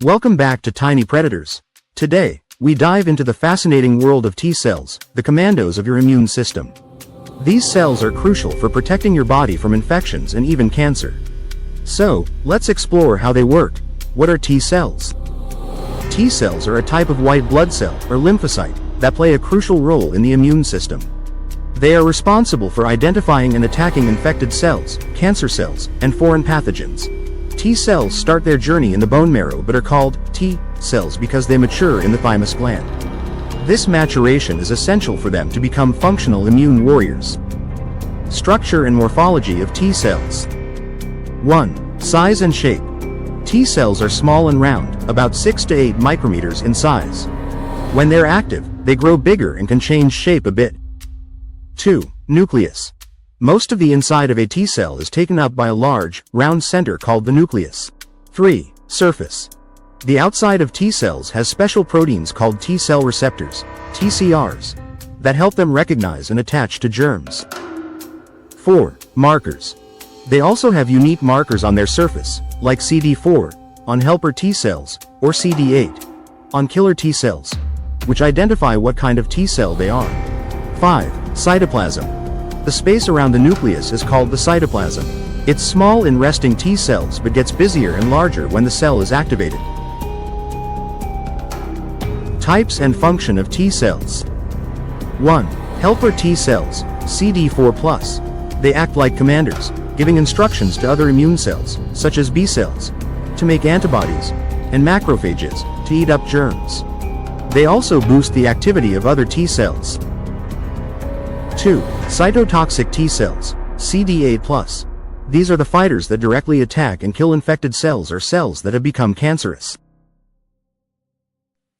Welcome back to Tiny Predators. Today, we dive into the fascinating world of T cells, the commandos of your immune system. These cells are crucial for protecting your body from infections and even cancer. So, let's explore how they work. What are T cells? T cells are a type of white blood cell, or lymphocyte, that play a crucial role in the immune system. They are responsible for identifying and attacking infected cells, cancer cells, and foreign pathogens. T cells start their journey in the bone marrow but are called T cells because they mature in the thymus gland. This maturation is essential for them to become functional immune warriors. Structure and morphology of T cells. 1. Size and shape. T cells are small and round, about 6 to 8 micrometers in size. When they're active, they grow bigger and can change shape a bit. 2. Nucleus. Most of the inside of a T cell is taken up by a large, round center called the nucleus. 3. Surface. The outside of T cells has special proteins called T cell receptors, TCRs, that help them recognize and attach to germs. 4. Markers. They also have unique markers on their surface, like CD4, on helper T cells, or CD8, on killer T cells, which identify what kind of T cell they are. 5. Cytoplasm. The space around the nucleus is called the cytoplasm. It's small in resting T cells but gets busier and larger when the cell is activated. Types and function of T cells. 1. Helper T cells, CD4+. They act like commanders, giving instructions to other immune cells, such as B cells, to make antibodies, and macrophages, to eat up germs. They also boost the activity of other T cells. 2. Cytotoxic T cells, CD8+. These are the fighters that directly attack and kill infected cells or cells that have become cancerous.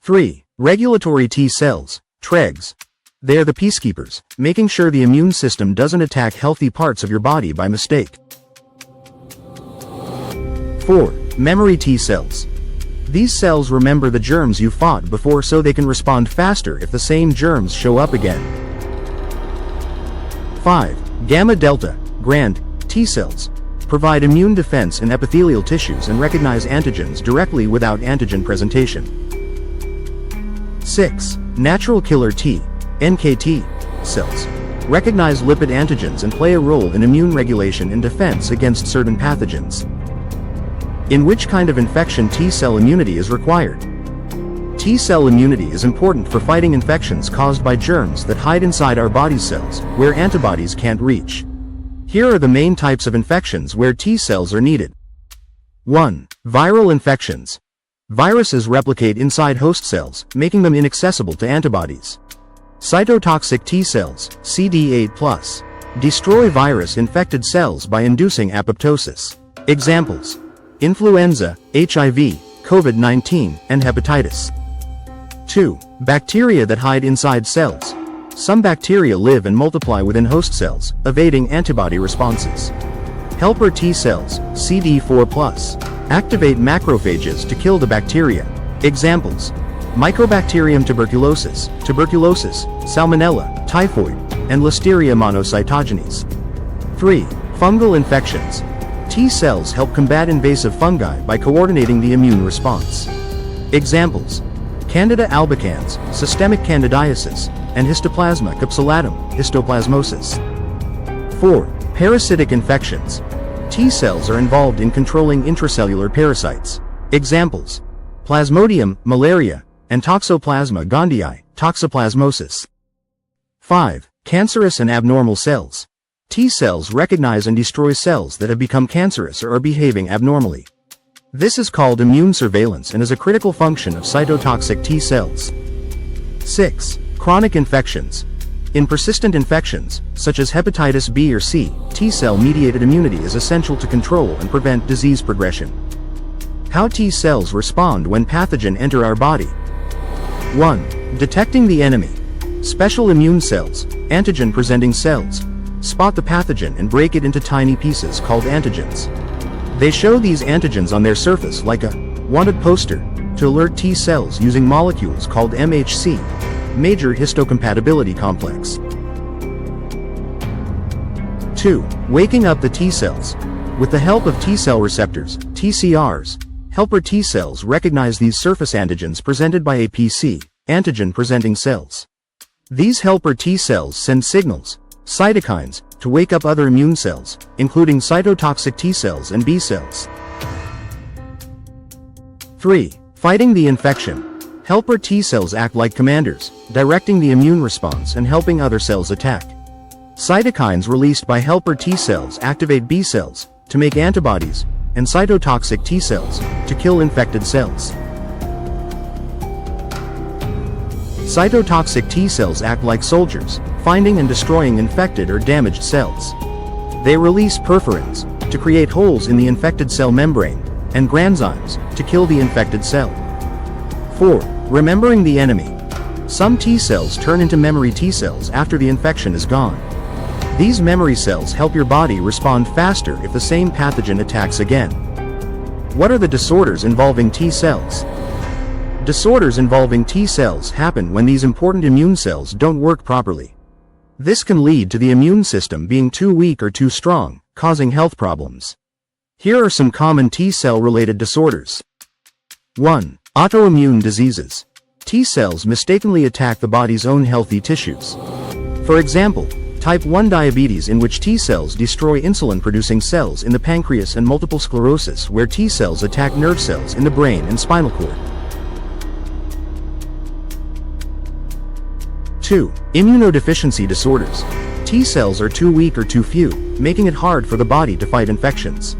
3. Regulatory T cells, TREGs. They are the peacekeepers, making sure the immune system doesn't attack healthy parts of your body by mistake. 4. Memory T cells. These cells remember the germs you fought before so they can respond faster if the same germs show up again. 5. Gamma delta, GRAND, T cells, provide immune defense in epithelial tissues and recognize antigens directly without antigen presentation. 6. Natural killer T, NKT, cells, recognize lipid antigens and play a role in immune regulation and defense against certain pathogens. In which kind of infection T cell immunity is required? T cell immunity is important for fighting infections caused by germs that hide inside our body cells, where antibodies can't reach. Here are the main types of infections where T cells are needed. 1. Viral infections. Viruses replicate inside host cells, making them inaccessible to antibodies. Cytotoxic T cells, CD8+, destroy virus-infected cells by inducing apoptosis. Examples: influenza, HIV, COVID-19, and hepatitis. 2. Bacteria that hide inside cells. Some bacteria live and multiply within host cells, evading antibody responses. Helper T cells, CD4+, activate macrophages to kill the bacteria. Examples: Mycobacterium tuberculosis, Salmonella, typhoid, and Listeria monocytogenes. 3. Fungal infections. T cells help combat invasive fungi by coordinating the immune response. Examples: Candida albicans, systemic candidiasis, and Histoplasma capsulatum, histoplasmosis. 4. Parasitic infections. T cells are involved in controlling intracellular parasites. Examples: Plasmodium, malaria, and Toxoplasma gondii, toxoplasmosis. 5. Cancerous and abnormal cells. T cells recognize and destroy cells that have become cancerous or are behaving abnormally. This is called immune surveillance and is a critical function of cytotoxic T cells. 6. Chronic infections. In persistent infections, such as hepatitis B or C, T cell-mediated immunity is essential to control and prevent disease progression. How T cells respond when pathogen enter our body. 1. Detecting the enemy. Special immune cells, antigen-presenting cells, spot the pathogen and break it into tiny pieces called antigens. They show these antigens on their surface like a wanted poster to alert T cells using molecules called MHC, major histocompatibility complex. 2. Waking up the T cells. With the help of T cell receptors, TCRs, Helper T cells recognize these surface antigens presented by APC, antigen-presenting cells. These helper T cells send signals, cytokines, to wake up other immune cells, including cytotoxic T cells and B cells. 3. Fighting the infection. Helper T cells act like commanders, directing the immune response and helping other cells attack. Cytokines released by helper T cells activate B cells to make antibodies, and cytotoxic T cells to kill infected cells. Cytotoxic T cells act like soldiers, finding and destroying infected or damaged cells. They release perforins to create holes in the infected cell membrane, and granzymes to kill the infected cell. 4. Remembering the enemy. Some T cells turn into memory T cells after the infection is gone. These memory cells help your body respond faster if the same pathogen attacks again. What are the disorders involving T cells? Disorders involving T cells happen when these important immune cells don't work properly. This can lead to the immune system being too weak or too strong, causing health problems. Here are some common T cell-related disorders. 1. Autoimmune diseases. T cells mistakenly attack the body's own healthy tissues. For example, type 1 diabetes, in which T cells destroy insulin-producing cells in the pancreas, and multiple sclerosis, where T cells attack nerve cells in the brain and spinal cord. 2. Immunodeficiency disorders. T cells are too weak or too few, making it hard for the body to fight infections.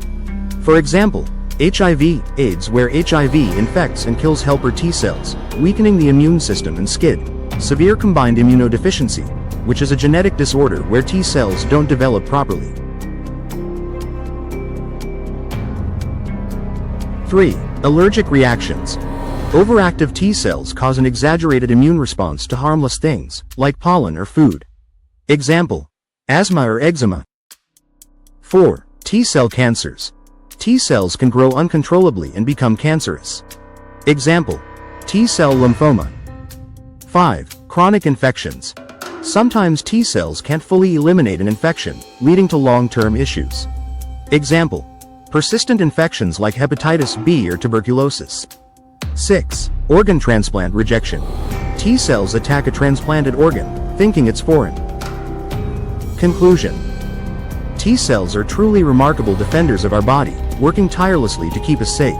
For example, HIV/AIDS, where HIV infects and kills helper T cells, weakening the immune system, and SCID, severe combined immunodeficiency, which is a genetic disorder where T cells don't develop properly. 3. Allergic reactions. Overactive T cells cause an exaggerated immune response to harmless things, like pollen or food. Example: asthma or eczema. 4. T cell cancers. T cells can grow uncontrollably and become cancerous. Example: T cell lymphoma. 5. Chronic infections. Sometimes T cells can't fully eliminate an infection, leading to long-term issues. Example: persistent infections like hepatitis B or tuberculosis. 6. Organ transplant rejection. T cells attack a transplanted organ, thinking it's foreign. Conclusion. T cells are truly remarkable defenders of our body, working tirelessly to keep us safe.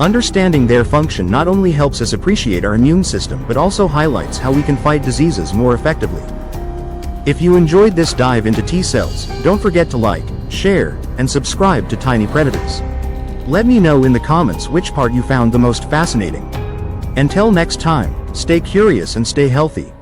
Understanding their function not only helps us appreciate our immune system but also highlights how we can fight diseases more effectively. If you enjoyed this dive into T cells, don't forget to like, share, and subscribe to Tiny Predators. Let me know in the comments which part you found the most fascinating. Until next time, stay curious and stay healthy.